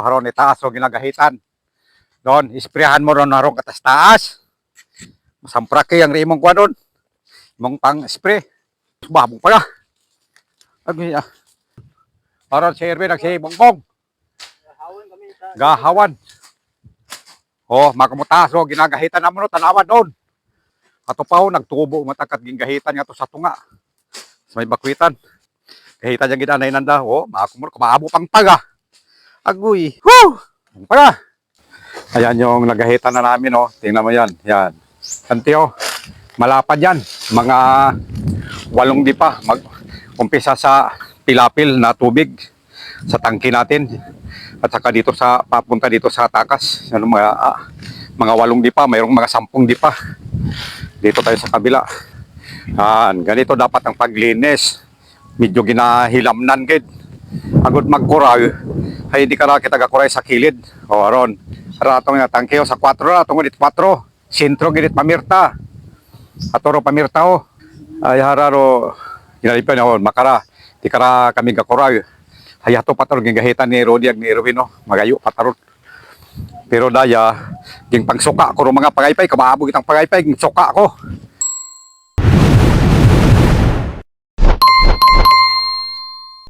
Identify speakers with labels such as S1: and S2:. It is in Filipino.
S1: Haron itaas o ginagahitan. Doon, isprehan mo ron harong katas taas. Masampraki ang rimong kwa doon. Mong pang spray. Babong pala. Agni ah. Haron si Erwin ang si Bongbong. Gahawan. Oh, makamutaas o ginagahitan na mo no, tanawan doon. Ato pa ho, nagtubo matakat gingahitan nga to sa tunga. Sa may bakwitan. Kahitan yung ginanay nanda. Oh, makumur, kumaabo pang paga. Agoy. Woo! Paga. Ayan yung nagahitan na namin, oh. Tingnan mo yan. Yan. Kantiyo. Malapad yan. Mga 8 dipa. Mag-umpisa sa pilapil na tubig sa tangke natin. At saka dito sa, papunta dito sa takas. Ano, mga 8 dipa. Mayroong mga 10 dipa. Dito tayo sa kabila. Yan. Ganito dapat ang paglinis. Medyo ginahilamnan, gid. Agad magkuray. Ay hindi ka na kita gakuray sa kilid. O aron. Ratong nga tangkeo sa 4 na. Tungod it 4. Sintro ginit pamirta. Atoro pamirta o. Ay hararo. Ginalipan ako. Makara. Di kara kami gakuray. Ay ato patarong gingahitan ni Rodi ag ni Erwin. Magayo patarong. Pero daya. Ging pagsuka ko mga pagaypay. Kamaabog itang pagaypay. Ging suka ko.